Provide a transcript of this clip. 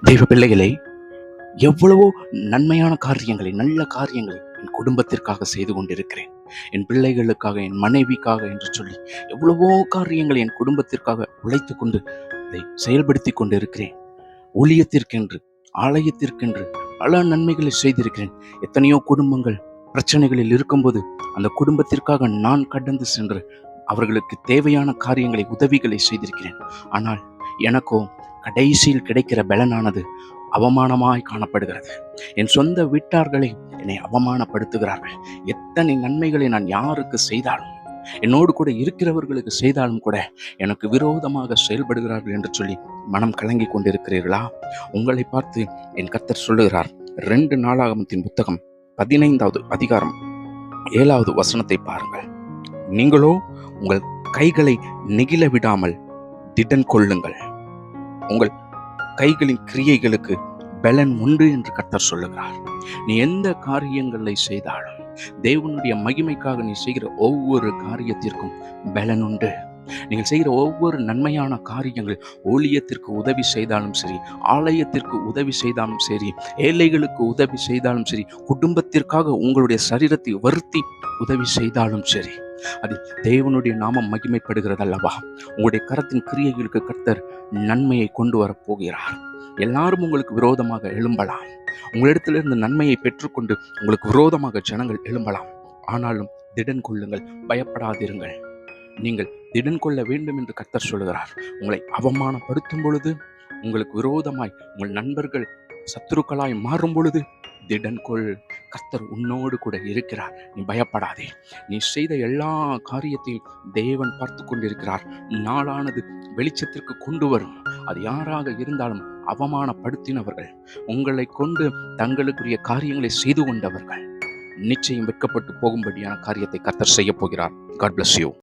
தெய்வ பிள்ளைகளே, எவ்வளவோ நன்மையான காரியங்களை, நல்ல காரியங்களை என் குடும்பத்திற்காக செய்து கொண்டிருக்கிறேன். என் பிள்ளைகளுக்காக, என் மனைவிக்காக என்று சொல்லி எவ்வளவோ காரியங்களை என் குடும்பத்திற்காக உழைத்துக் கொண்டு அதை செயல்படுத்தி கொண்டு இருக்கிறேன். ஊழியத்திற்கென்று, ஆலயத்திற்கென்று பல நன்மைகளை செய்திருக்கிறேன். எத்தனையோ குடும்பங்கள் பிரச்சனைகளில் இருக்கும்போது அந்த குடும்பத்திற்காக நான் கடந்து சென்று அவர்களுக்கு தேவையான காரியங்களை, உதவிகளை செய்திருக்கிறேன். ஆனால் எனக்கோ கடைசியில் கிடைக்கிற பலனானது அவமானமாய் காணப்படுகிறது. என் சொந்த வீட்டார்களே என்னை அவமானப்படுத்துகிறார்கள். எத்தனை நன்மைகளை நான் யாருக்கு செய்தாலும், என்னோடு கூட இருக்கிறவர்களுக்கு செய்தாலும் கூட எனக்கு விரோதமாக செயல்படுகிறார்கள் என்று சொல்லி மனம் கலங்கி கொண்டிருக்கிறீர்களா? உங்களை பார்த்து என் கர்த்தர் சொல்லுகிறார். 2 நாளாகமத்தின் புத்தகம் 15வது அதிகாரம் 7வது வசனத்தை பாருங்கள். நீங்களோ உங்கள் கைகளை நெகிழ விடாமல் திடன் கொள்ளுங்கள். உங்கள் கைகளின் கிரியைகளுக்கு பலன் உண்டு என்று கர்த்தர் சொல்லுகிறார். நீ எந்த காரியங்களை செய்தாலும், தேவனுடைய மகிமைக்காக நீ செய்கிற ஒவ்வொரு காரியத்திற்கும் பலன் உண்டு. நீங்கள் செய்கிற ஒவ்வொரு நன்மையான காரியங்கள், ஊழியத்திற்கு உதவி செய்தாலும் சரி, ஆலயத்திற்கு உதவி செய்தாலும் சரி, ஏழைகளுக்கு உதவி செய்தாலும் சரி, குடும்பத்திற்காக உங்களுடைய சரீரத்தை வருத்தி உதவி செய்தாலும் சரி, அது தேவனுடைய நாமம் மகிமைப்படுகிறது அல்லவா? உங்களுடைய கரத்தின் கிரியைகளுக்கு கர்த்தர் நன்மையை கொண்டு வரப்போகிறார். எல்லாரும் உங்களுக்கு விரோதமாக எழும்பலாம். உங்களிடத்திலிருந்து நன்மையை பெற்றுக்கொண்டு உங்களுக்கு விரோதமாக ஜனங்கள் எழும்பலாம். ஆனாலும் திடன் கொள்ளுங்கள், பயப்படாதிருங்கள். நீங்கள் திடன் கொள்ள வேண்டும் என்று கர்த்தர் சொல்லுகிறார். உங்களை அவமானப்படுத்தும் பொழுது, உங்களுக்கு விரோதமாய் உங்கள் நண்பர்கள் சத்துருக்களாய் மாறும் பொழுது திடன் கொள். கர்த்தர் உன்னோடு கூட இருக்கிறார். நீ பயப்படாதே. நீ செய்த எல்லா காரியத்தையும் தேவன் பார்த்து கொண்டிருக்கிறார். நாளானது வெளிச்சத்திற்கு கொண்டு வரும். அது யாராக இருந்தாலும் அவமானப்படுத்தினவர்கள், உங்களை கொண்டு தங்களுக்குரிய காரியங்களை செய்து கொண்டவர்கள் நிச்சயம் வெட்கப்பட்டு போகும்படியான காரியத்தை கர்த்தர் செய்ய போகிறார். God bless you.